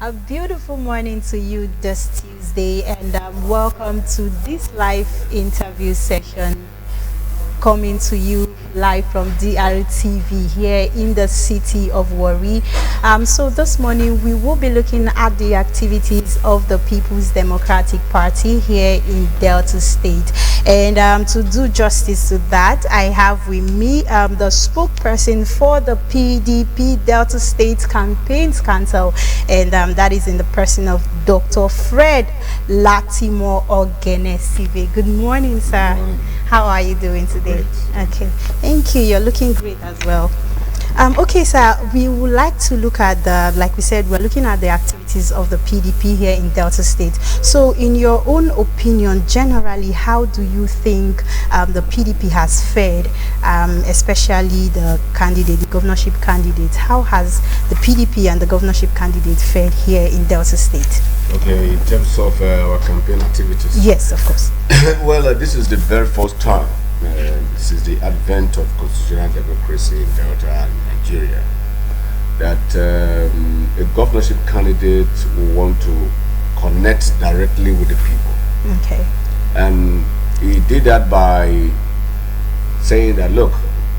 A beautiful morning to you this Tuesday, and welcome to this live interview session coming to you live from DRTV here in the city of Warri. So this morning we will be looking at the activities of the People's Democratic Party here in Delta State. And to do justice to that, I have with me the spokesperson for the PDP Delta State Campaigns Council, and that is in the person of Dr. Fred Latimore Oghenesivbe. Good morning, sir. Good morning. How are you doing today? Great. Okay, thank you. You're looking great as well. Okay, sir, we would like to look at like we said, we're looking at the activities of the PDP here in Delta State. So, in your own opinion, generally, how do you think the PDP has fared, especially the candidate, the governorship candidate? How has the PDP and the governorship candidate fared here in Delta State? Okay, in terms of our campaign activities. Yes, of course. Well, this is the very first time. This is the advent of constitutional democracy in Delta and Nigeria, that a governorship candidate will want to connect directly with the people. Okay. And he did that by saying that, look,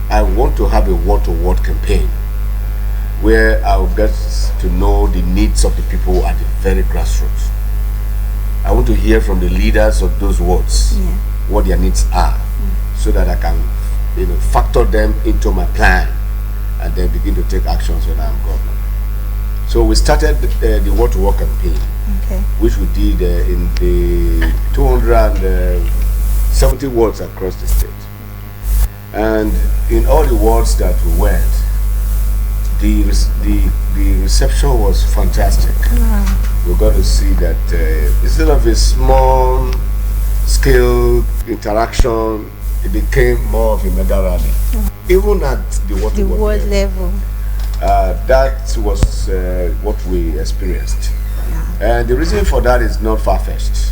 I want to have a word-to-word campaign where I'll get to know the needs of the people at the very grassroots. I want to hear from the leaders of those wards what their needs are, so that I can, factor them into my plan and then begin to take actions when I'm governor. So we started the word-to-word campaign, which we did in the 270 wards across the state. And in all the wards that we went, the reception was fantastic. We got to see that instead of a small scale interaction, it became more of a mega rally. Even at the ward level. That was what we experienced. And the reason for that is not far-fetched.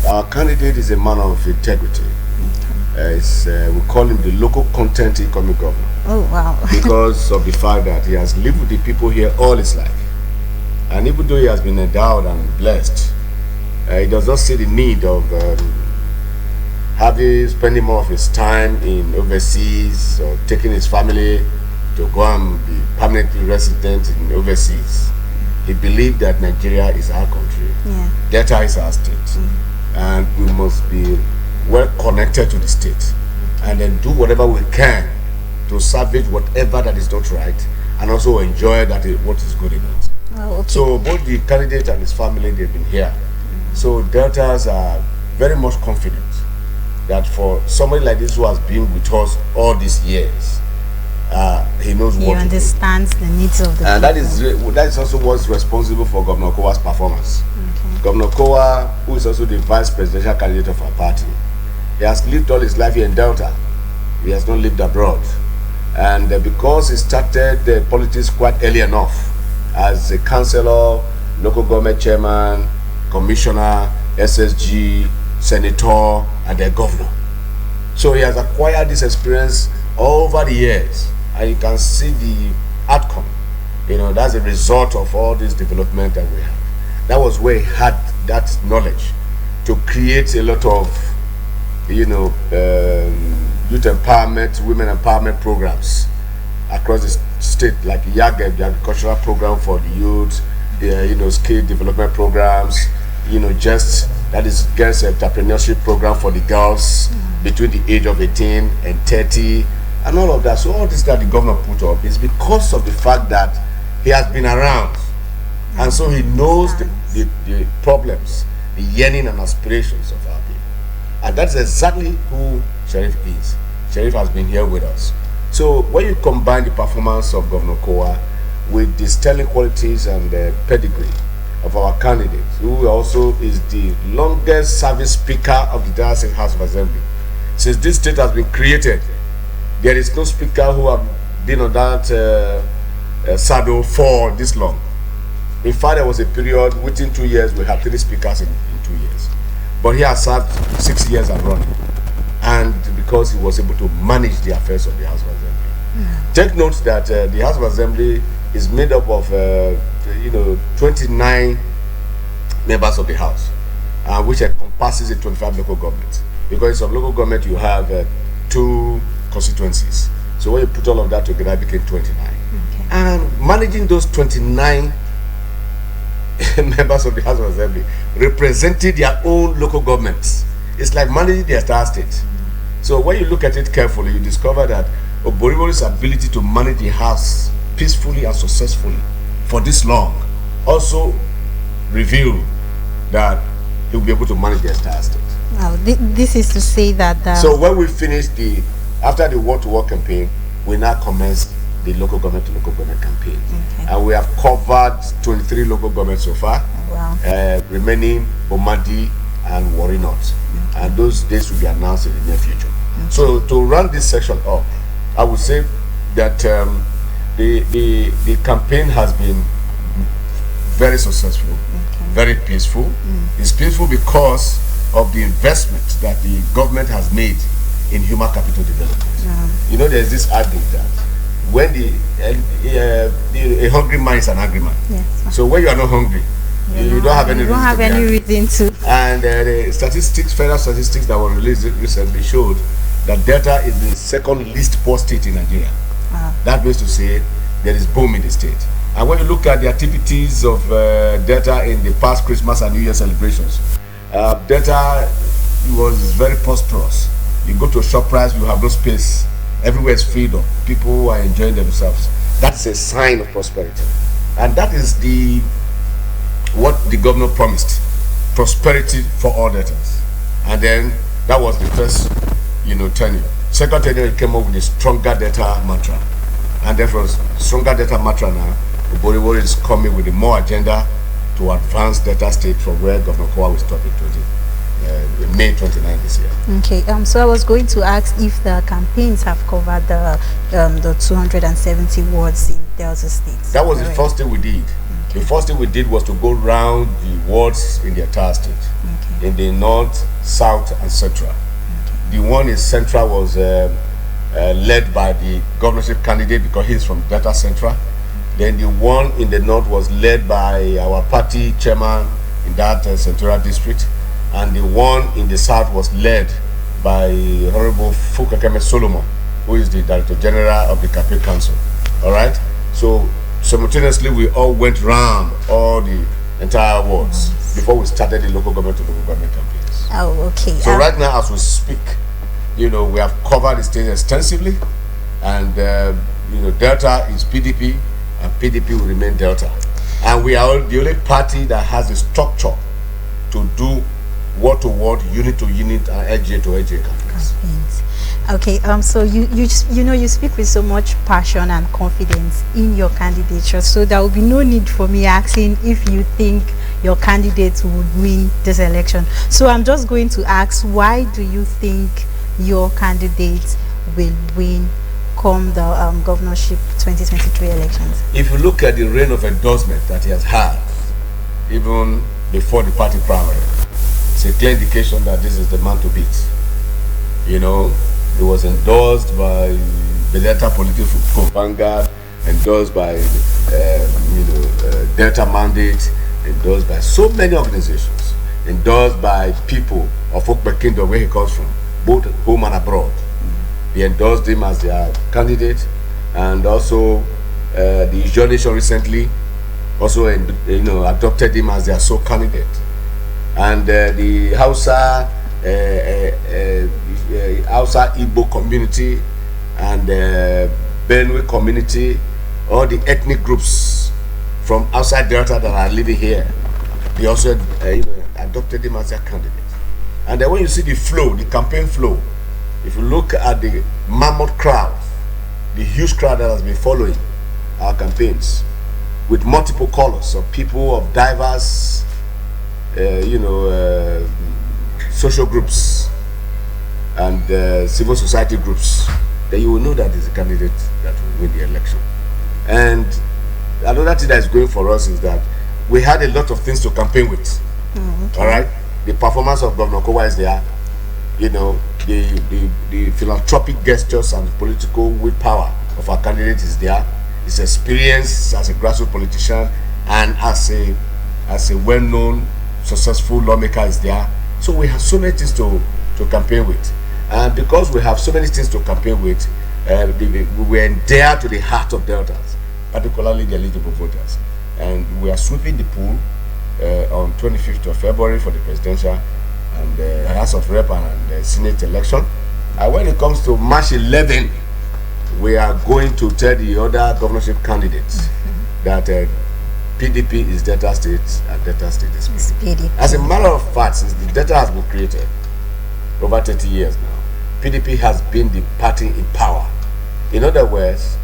Our candidate is a man of integrity. We call him the local content economic governor. Oh, wow. Because of the fact that he has lived with the people here all his life. And even though he has been endowed and blessed, he does not see the need of spending more of his time in overseas or taking his family to go and be permanently resident in overseas. He believed that Nigeria is our country, Delta is our state, and we must be well connected to the state, and then do whatever we can to salvage whatever that is not right, and also enjoy what is good in it. Oh, okay. So both the candidate and his family, they've been here. So Deltas are very much confident that for somebody like this who has been with us all these years, he knows what to do. He understands the needs of the and people. that is also what's responsible for Governor Kowa's performance. Governor Kowa, who is also the vice presidential candidate of our party, he has lived all his life here in Delta. He has not lived abroad. And because he started politics quite early enough as a councillor, local government chairman, commissioner, SSG, senator, and a governor. So he has acquired this experience over the years, and you can see the outcome. That's a result of all this development that we have. That was where he had that knowledge to create a lot of youth empowerment, women empowerment programs across the state, like YAGEB, the agricultural program for the youth, skill development programs, that is girls entrepreneurship program for the girls between the age of 18 and 30, and all of that. So all this that the governor put up is because of the fact that he has been around, and so he knows the problems, the yearning and aspirations of our people. And that's exactly who Sheriff is. Sheriff has been here with us. So when you combine the performance of Governor Kowa with the sterling qualities and the pedigree of our candidate, who also is the longest service speaker of the Delta State House of Assembly. Since this state has been created, there is no speaker who have been on that saddle for this long. In fact, there was a period within 2 years we had 3 speakers in 2 years. But he has served 6 years and running. And because he was able to manage the affairs of the House of Assembly. Take note that the House of Assembly is made up of 29 members of the House, which encompasses the 25 local governments. Because in some local government you have 2 constituencies. So when you put all of that together, it became 29. Okay. And managing those 29 members of the House of Assembly represented their own local governments. It's like managing the entire state. So when you look at it carefully, you discover that Oborivori's ability to manage the House peacefully and successfully for this long also revealed that he'll be able to manage the entire state. Now, this is to say that... So when we finish after the war-to-war campaign, we now commence the local government to local government campaign. Okay. And we have covered 23 local governments so far, remaining Bomadi and WARRI North. Okay. And those dates will be announced in the near future. Okay. So to run this section up, I would say that the campaign has been very successful, very peaceful. It's peaceful because of the investment that the government has made in human capital development. You know, there's this adage that when a hungry man is an angry man. Yes. So when you are not hungry, you don't have any reason to. And the statistics, federal statistics that were released recently showed that Delta is the second least poor state in Nigeria. That means to say there is boom in the state. And when you look at the activities of Delta in the past Christmas and New Year celebrations, Delta was very prosperous. You go to a shop price, you have no space. Everywhere is freedom. People are enjoying themselves. That's a sign of prosperity. And that is what the governor promised. Prosperity for all Deltas. And then that was the first, tenure. Second tenure, he came up with the stronger Delta mantra. And therefore, stronger Delta mantra now, Oborivori is coming with a more agenda to advance Delta State from where Governor Kowa will stop in May 29 this year. Okay, so I was going to ask if the campaigns have covered the 270 wards in Delta State. That was the first thing we did. The first thing we did was to go round the wards in the entire state, in the north, south, and central. The one in central was led by the governorship candidate because he's from Delta Central. Then the one in the north was led by our party chairman in that Central district. And the one in the south was led by Honorable Fukakeme Solomon, who is the Director General of the Campaign Council. All right? So simultaneously, we all went round all the entire wards before we started the local government to local government campaigns. Oh, okay. So right now, as we speak, we have covered the state extensively, and Delta is PDP, and PDP will remain Delta. And we are the only party that has the structure to do word to word, unit to unit, and LGA to LGA campaigns. Okay, so you speak with so much passion and confidence in your candidature, so there will be no need for me asking if you think your candidate would win this election. So I'm just going to ask, why do you think your candidate will win come the governorship 2023 elections? If you look at the reign of endorsement that he has had, even before the party primary, it's a clear indication that this is the man to beat. He was endorsed by Delta Political Vanguard, endorsed by Delta Mandate, endorsed by so many organizations, endorsed by people of Okbe Kingdom, where he comes from, both home and abroad. They endorsed him as their candidate, and also the Ijaw Nation recently also adopted him as their sole candidate. And the Hausa Igbo community and Benue community, all the ethnic groups from outside Delta that are living here, they also adopted him as their candidate. And then when you see the flow, the campaign flow, if you look at the mammoth crowd, the huge crowd that has been following our campaigns with multiple colors of people of diverse social groups and civil society groups, then you will know that is a candidate that will win the election. And another thing that is going for us is that we had a lot of things to campaign with. All right, the performance of Governor Kowa is there. The philanthropic gestures and political willpower of our candidate is there. his experience as a grassroots politician and as a well-known, successful lawmaker is there. So we have so many things to campaign with. And because we have so many things to campaign with, we endear to the heart of Deltas, particularly the eligible voters. And we are sweeping the pool on 25th of February for the presidential and the House of Rep and the Senate election. And when it comes to March 11, we are going to tell the other governorship candidates that PDP is Delta State and Delta State is PDP. As a matter of fact, since the Delta has been created over 30 years now, PDP has been the party in power. In other words,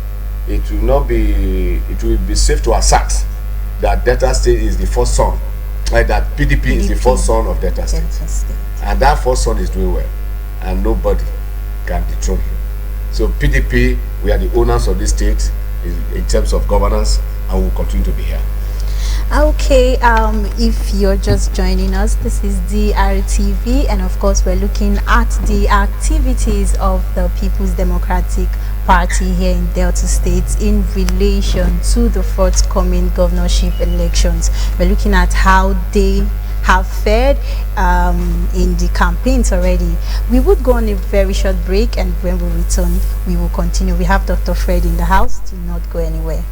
it will be safe to assert that Delta State is the first son, like that PDP is the first son of Delta State. And that first son is doing well, and nobody can dethrone him. So PDP, we are the owners of this state in terms of governance, and will continue to be here. Okay, if you're just joining us, this is DRTV, and of course we're looking at the activities of the People's Democratic Party here in Delta State in relation to the forthcoming governorship elections. We're looking at how they have fared in the campaigns already. We would go on a very short break, and when we return, we will continue. We have Dr. Fred in the house. Do not go anywhere.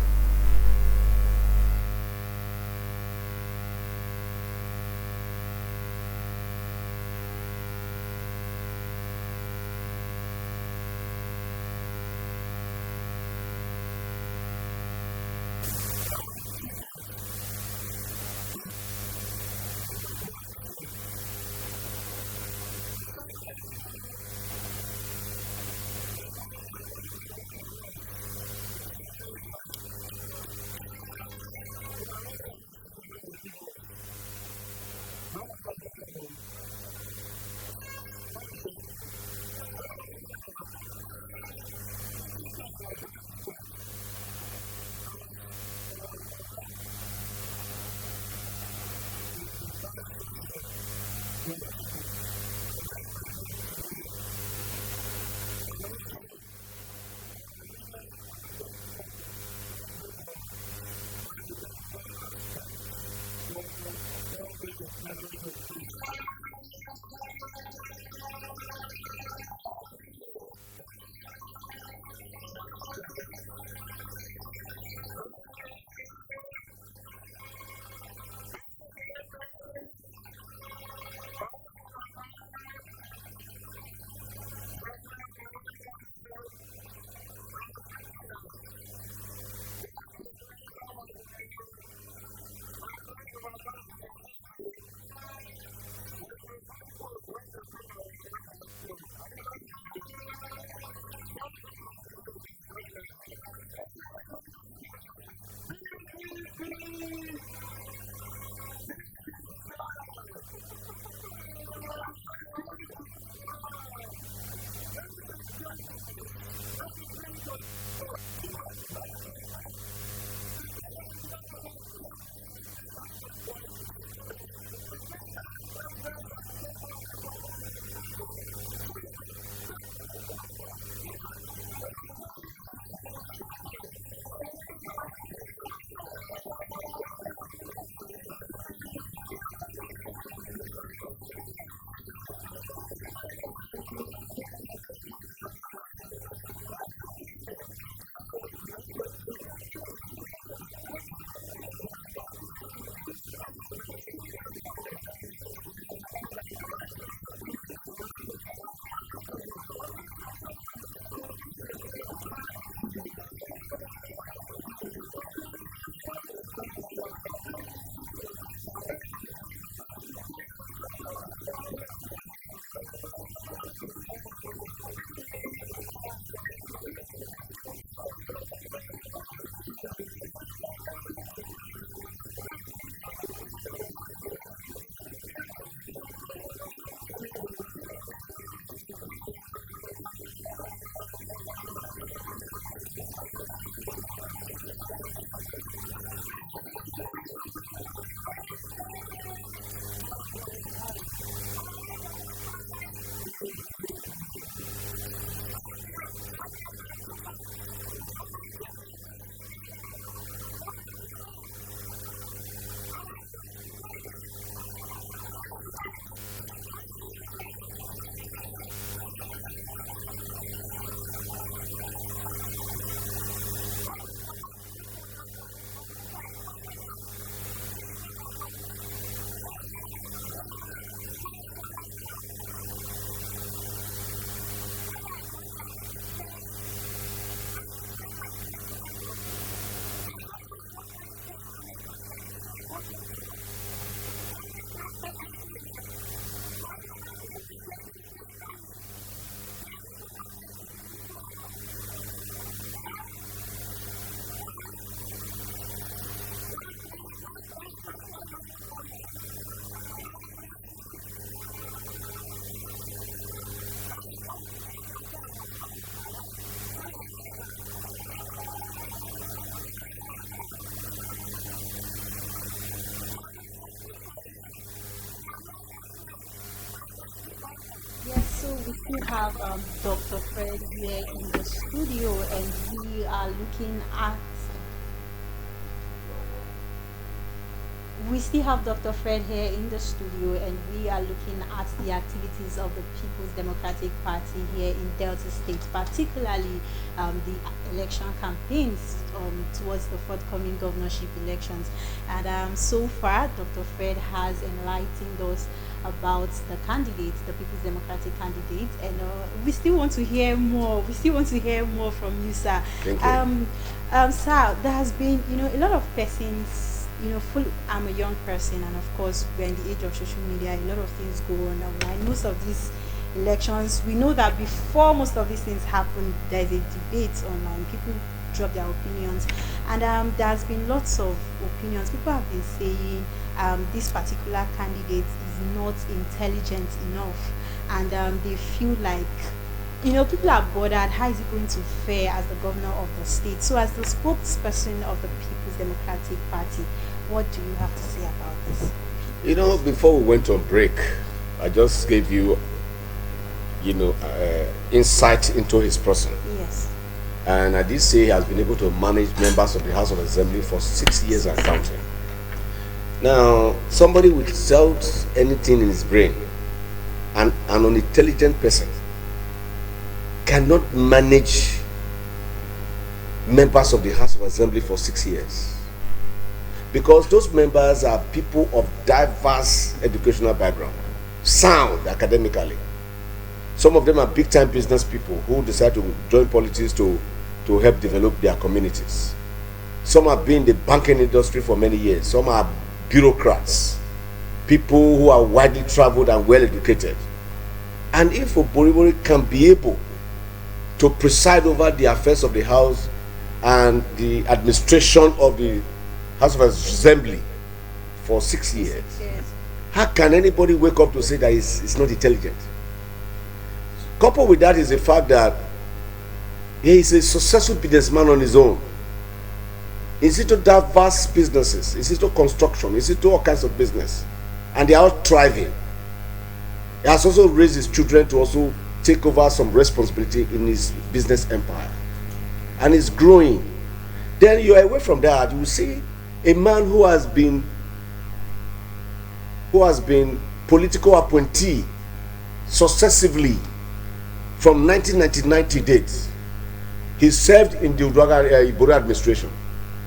do have Dr. Fred here in the studio, and we are looking at. We still have Dr. Fred here in the studio, and we are looking at the activities of the People's Democratic Party here in Delta State, particularly the election campaigns towards the forthcoming governorship elections. And so far, Dr. Fred has enlightened us about the candidates, the People's Democratic candidates, and we still want to hear more. We still want to hear more from you, sir. Thank you. Sir, there has been, a lot of persons. I'm a young person, and of course, we're in the age of social media. A lot of things go on online. Most of these elections, we know that before most of these things happen, there's a debate online. People drop their opinions, and there's been lots of opinions. People have been saying this particular candidate is not intelligent enough, and they feel like people are bothered. How is it going to fare as the governor of the state? So, as the spokesperson of the People's Democratic Party, what do you have to say about this? Before we went on break, I just gave you, insight into his person. Yes. And I did say he has been able to manage members of the House of Assembly for 6 years and counting. Now, somebody without anything in his brain, and an unintelligent person, cannot manage members of the House of Assembly for 6 years, because those members are people of diverse educational background, sound academically. Some of them are big-time business people who decide to join politics to help develop their communities. Some have been in the banking industry for many years. Some are bureaucrats, people who are widely traveled and well educated. And if Oboribori can be able to preside over the affairs of the House and the administration of the House of Assembly for 6 years, how can anybody wake up to say that it's not intelligent? Coupled with that is the fact that he is a successful businessman on his own. He's into diverse businesses, he's into construction, he's into all kinds of business, and they are all thriving. He has also raised his children to also take over some responsibility in his business empire, and is growing. Then you are away from that, you will see a man who has been political appointee successively from 1999 to date. He served in the Ibori administration,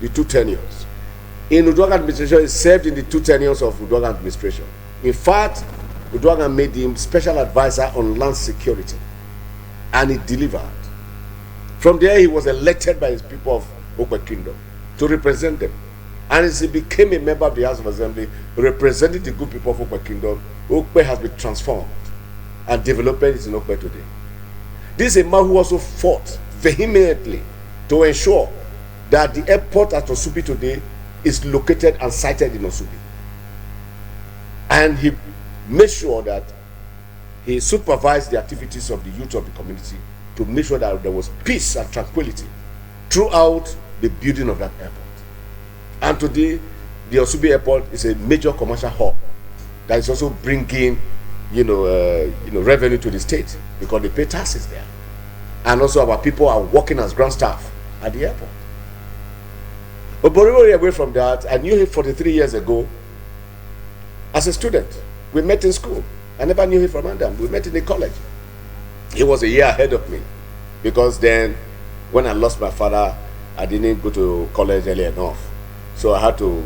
the 2 tenures. In Uduaghan administration, he served in the 2 tenures of Uduaghan administration. In fact, Uduaghan made him special advisor on land security, and he delivered. From there, he was elected by his people of Okwe Kingdom to represent them. And as he became a member of the House of Assembly, representing the good people of Okwe Kingdom, Okwe has been transformed, and development is in Okwe today. This is a man who also fought vehemently to ensure that the airport at Osubi today is located and sited in Osubi. And he made sure that he supervised the activities of the youth of the community to make sure that there was peace and tranquility throughout the building of that airport. And today, the Osubi airport is a major commercial hub that is also bringing, revenue to the state, because they pay taxes there. And also our people are working as ground staff at the airport. But Boribori, away from that, I knew him 43 years ago as a student. We met in school. I never knew him from Adam. We met in the college. He was a year ahead of me, because then when I lost my father, I didn't go to college early enough. So I had to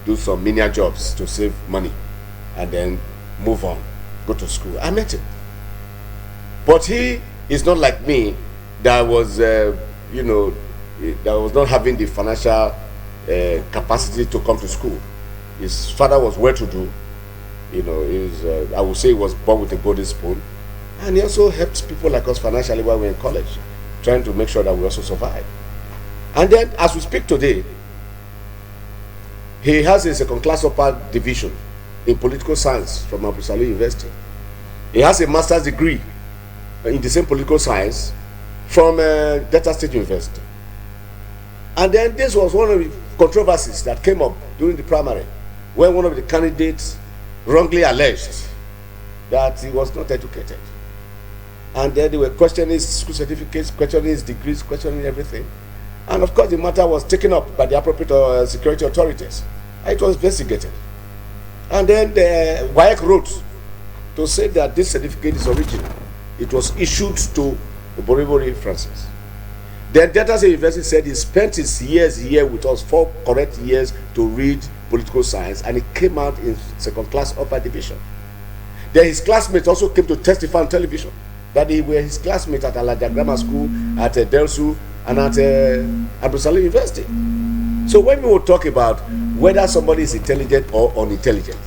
do some menial jobs to save money and then move on, go to school. I met him. But he is not like me, that was, that was not having the financial capacity to come to school. His father was well-to-do. I would say he was born with a golden spoon. And he also helped people like us financially while we were in college, trying to make sure that we also survive. And then, as we speak today, he has a second-class upper division in political science from Abu Salih University. He has a master's degree in the same political science from Delta State University. And then this was one of the controversies that came up during the primary, when one of the candidates wrongly alleged that he was not educated. And then they were questioning his school certificates, questioning his degrees, questioning everything. And of course, the matter was taken up by the appropriate security authorities. And it was investigated. And then the WAEC wrote to say that this certificate is original. It was issued to Boribori Francis. Then Delta State University said he spent his years here with us, 4 correct years to read political science, and he came out in second class upper division. Then his classmates also came to testify on television that they were his classmates at Alaja Grammar School, at Delsu, and at Abu Salim University. So when we will talk about whether somebody is intelligent or unintelligent,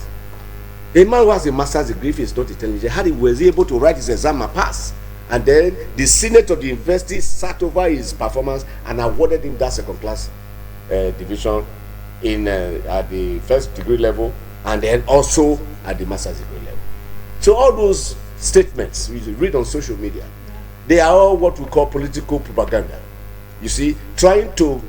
a man who has a master's degree, if he's not intelligent, how he was able to write his exam and pass, and then the senate of the university sat over his performance and awarded him that second class division in at the first degree level, and then also at the master's degree level. So all those statements we read on social media, they are all what we call political propaganda. You see, trying to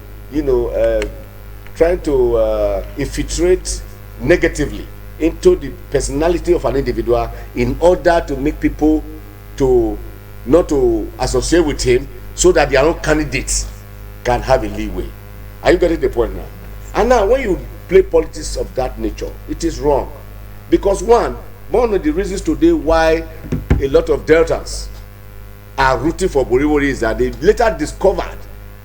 infiltrate negatively into the personality of an individual in order to make people to not to associate with him, so that their own candidates can have a leeway. Are you getting the point now? And now when you play politics of that nature, it is wrong. Because one of the reasons today why a lot of Deltans are rooting for Boribori is that they later discovered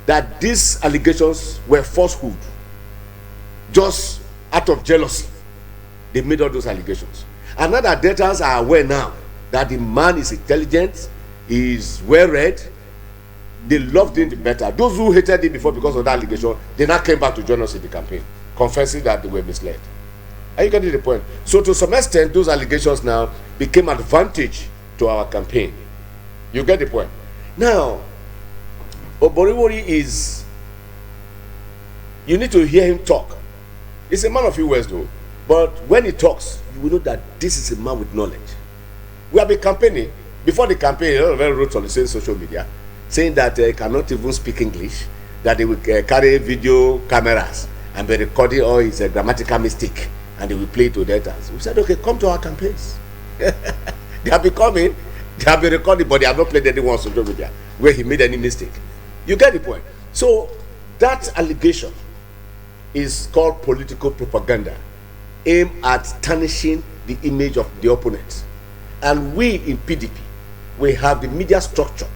that these allegations were falsehood. Just out of jealousy, they made all those allegations. And now that Deltans are aware now that the man is intelligent, is well read, they loved him better. Those who hated him before because of that allegation, they now came back to join us in the campaign, confessing that they were misled. Are you getting the point? So to some extent, those allegations now became advantage to our campaign. You get the point? Now, Boribori is, you need to hear him talk. He's a man of few words though, but when he talks, you will know that this is a man with knowledge. We have been campaigning. Before the campaign, a lot of them wrote on the same social media saying that they cannot even speak English, that they will carry video cameras and be recording all his grammatical mistake, and they will play to debtors. We said, okay, come to our campaigns. They have been coming, they have been recording, but they have not played anyone on social media where he made any mistake. You get the point? So that allegation is called political propaganda, aimed at tarnishing the image of the opponent. And we in PDP, we have the media structure,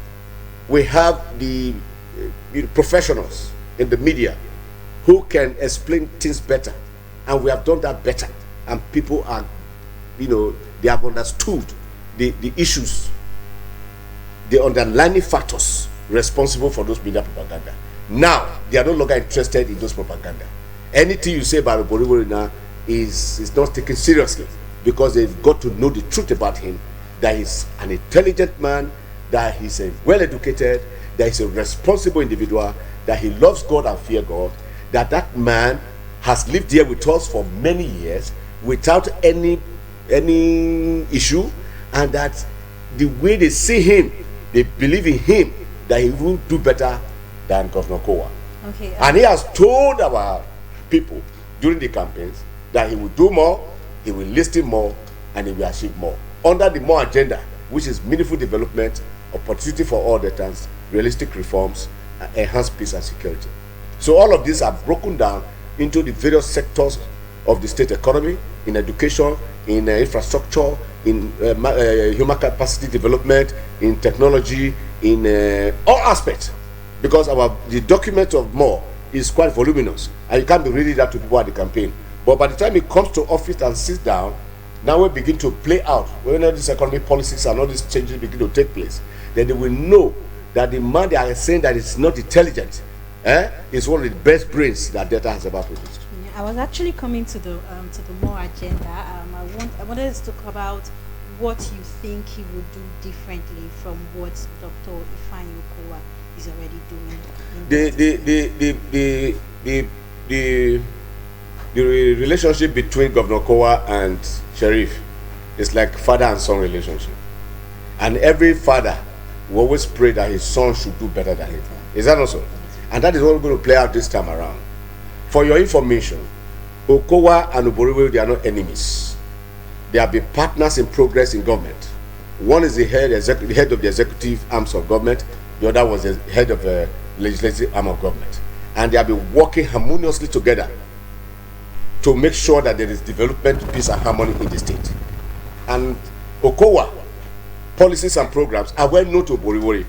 we have the professionals in the media who can explain things better, and we have done that better, and people are, they have understood the issues, the underlying factors responsible for those media propaganda. Now they are no longer interested in those propaganda. Anything you say about Boribori now is not taken seriously, because they've got to know the truth about him, that he's an intelligent man, that he's a well-educated, that he's a responsible individual, that he loves God and fear God, that that man has lived here with us for many years without any issue, and that the way they see him, they believe in him, that he will do better than Governor Kowa. Okay. And he has told our people during the campaigns that he will do more, he will listen more, and he will achieve more under the more agenda, which is meaningful development, opportunity for all Deltans, realistic reforms, enhanced peace and security. So all of these are broken down into the various sectors of the state economy, in education, in infrastructure, in human capacity development, in technology, in all aspects. Because the document of more is quite voluminous, and you can't be reading that to people at the campaign. But by the time it comes to office and sits down, now we begin to play out, when all these economic policies and all these changes begin to take place, then they will know that the man they are saying that is not intelligent is one of the best brains that Delta has ever produced. Yeah, I was actually coming to the more agenda. I wanted us to talk about what you think he would do differently from what Dr. Ifeanyi Okowa is already doing. The relationship between Governor Kowa and Sheriff is like father and son relationship, and every father will always pray that his son should do better than him. Is that not so? And that is what we're going to play out this time around. For your information, Okowa and Boribori, they are not enemies. They have been partners in progress in government. One is the head of the executive arms of government. The other was the head of the legislative arm of government. And they have been working harmoniously together to make sure that there is development, peace, and harmony in the state. And Okowa policies and programs are well known to WARRI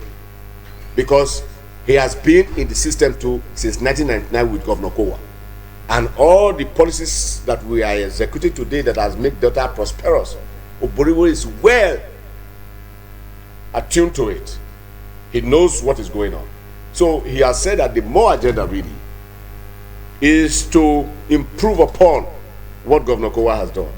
because he has been in the system too since 1999 with Governor Okowa. And all the policies that we are executing today that has made Delta prosperous, WARRI is well attuned to it. He knows what is going on. So he has said that the more agenda really is to improve upon what Governor Okowa has done.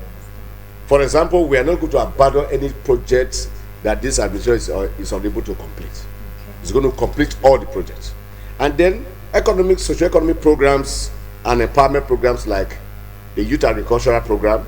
For example, we are not going to abandon any projects that this administration is unable to complete. Okay. It's going to complete all the projects. And then economic, socio-economic programs and empowerment programs like the Youth Agricultural Program,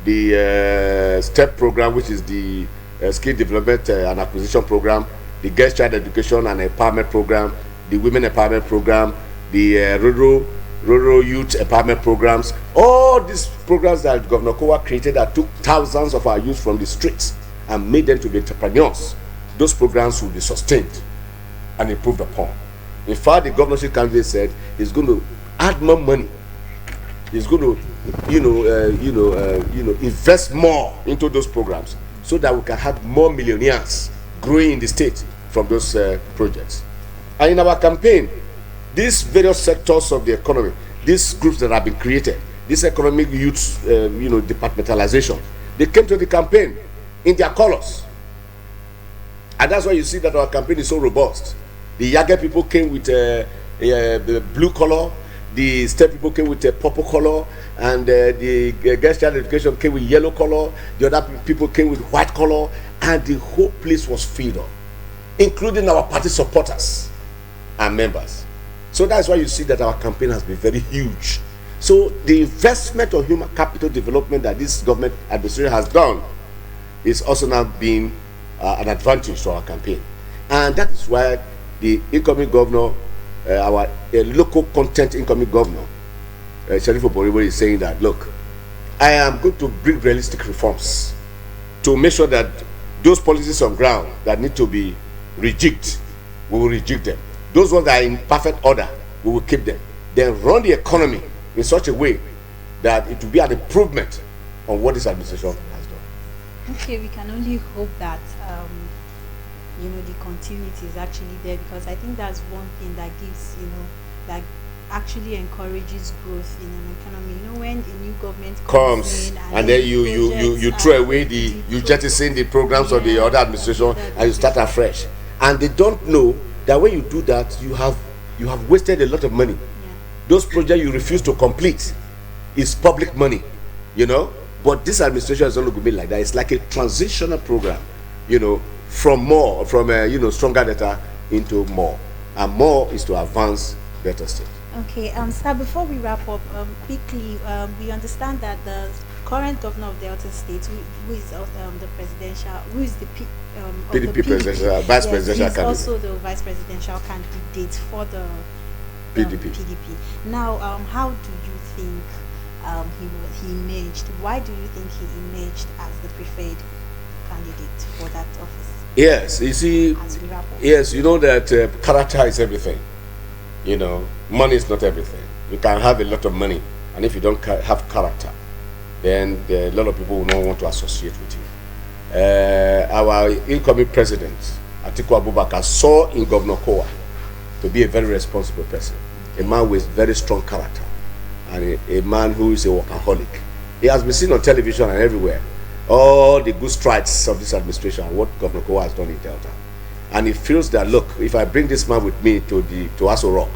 the STEP program, which is the Skill Development and Acquisition Program, the Girls Child Education and Empowerment Program, the Women Empowerment Program, the Rural Youth Empowerment Programs. All these programs that Governor Okowa created that took thousands of our youth from the streets and made them to be entrepreneurs. Those programs will be sustained and improved upon. In fact, the governorship candidate said he's going to add more money. He's going to, invest more into those programs so that we can have more millionaires growing in the state from those projects. And in our campaign, these various sectors of the economy, these groups that have been created, this economic youth, departmentalization, they came to the campaign in their colors. And that's why you see that our campaign is so robust. The younger people came with the blue color, the STEP people came with a purple color, and the Girls Child Education came with yellow color, the other people came with white color, and the whole place was filled up, including our party supporters and members. So that's why you see that our campaign has been very huge. So the investment of human capital development that this government administration has done is also now being an advantage to our campaign. And that is why the incoming governor, our local content incoming governor, Sheriff Oboriwo, is saying that, look, I am going to bring realistic reforms to make sure that those policies on ground that need to be rejigged, we will rejig them. Those ones that are in perfect order, we will keep them. Then run the economy in such a way that it will be an improvement on what this administration has done. Okay, we can only hope that the continuity is actually there, because I think that's one thing that gives, that actually encourages growth in an economy. When a new government comes in and then you throw away you jettison the programs of the other administration and you start afresh. And they don't know that when you do that, you have wasted a lot of money. Yeah. Those projects you refuse to complete is public money, But this administration is not going to be like that. It's like a transitional program, from stronger data into more, and more is to advance better state. Okay, sir, before we wrap up, quickly, we understand that the current governor of Delta State, who is the presidential, who is the PDP presidential, vice presidential candidate. Also the vice presidential candidate for the PDP. Now, how do you think he emerged? Why do you think he emerged as the preferred candidate for that office? Yes, you see, yes, you know that character is everything. Money is not everything. You can have a lot of money, and if you don't have character, then a lot of people will not want to associate with you. Our incoming president, Atiku Abubakar, saw in Governor Okowa to be a very responsible person, a man with very strong character, and a man who is a workaholic. He has been seen on television and everywhere. All the good strides of this administration, what Governor Okowa has done in Delta. And he feels that, look, if I bring this man with me to Aso Rock,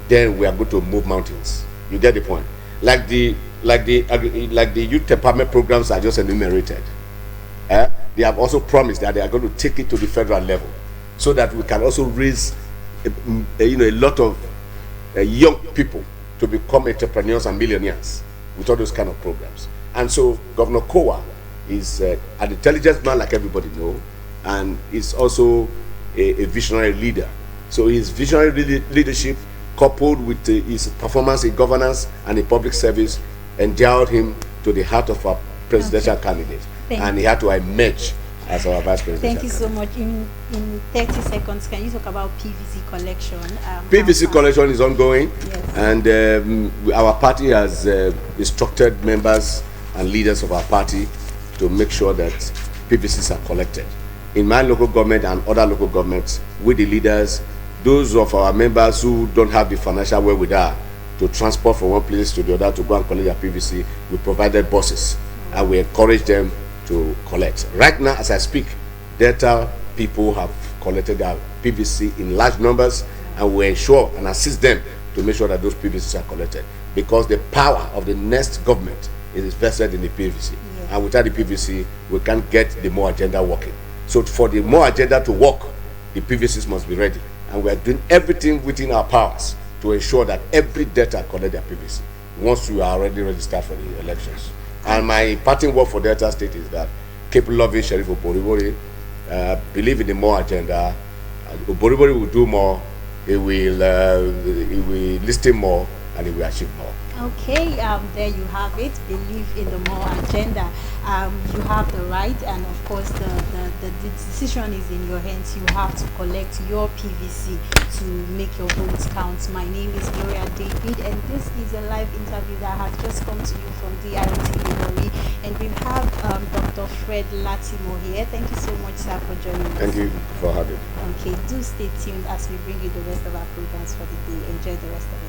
then we are going to move mountains. You get the point? Like the youth empowerment programs I just enumerated. They have also promised that they are going to take it to the federal level, so that we can also raise, a lot of young people to become entrepreneurs and millionaires with all those kind of programs. And so Governor Okowa is an intelligent man, like everybody knows, and is also a visionary leader. So his visionary leadership, coupled with his performance in governance and in public service, endowed him to the heart of our presidential candidate. And he had to emerge as our vice president. Thank you so much. In 30 seconds, can you talk about PVC collection? PVC collection is ongoing, yes. And our party has instructed members and leaders of our party to make sure that PVCs are collected. In my local government and other local governments, with the leaders, those of our members who don't have the financial wherewithal to transport from one place to the other to go and collect their PVC, we provided buses, and we encourage them to collect. Right now, as I speak, Delta people have collected their PVC in large numbers, and we ensure and assist them to make sure that those PVCs are collected, because the power of the next government is vested in the PVC. Yes. And without the PVC, we can't get the more agenda working. So for the more agenda to work, the PVCs must be ready, and we are doing everything within our powers to ensure that every Delta collect their PVC once we are already registered for the elections. And my parting word for Delta State is that keep loving Sheriff Oboribori, believe in the more agenda. Oboribori will do more, he will listen more, and he will achieve more. Okay, there you have it. Believe in the more agenda. You have the right, and of course the decision is in your hands. You have to collect your PVC to make your votes count. My name is Gloria David, and this is a live interview that has just come to you from DRTV WARRI, and we have Dr. Fred Latimore here. Thank you so much, sir, for joining us. Thank you for having me. Okay, do stay tuned as we bring you the rest of our programs for the day. Enjoy the rest of it.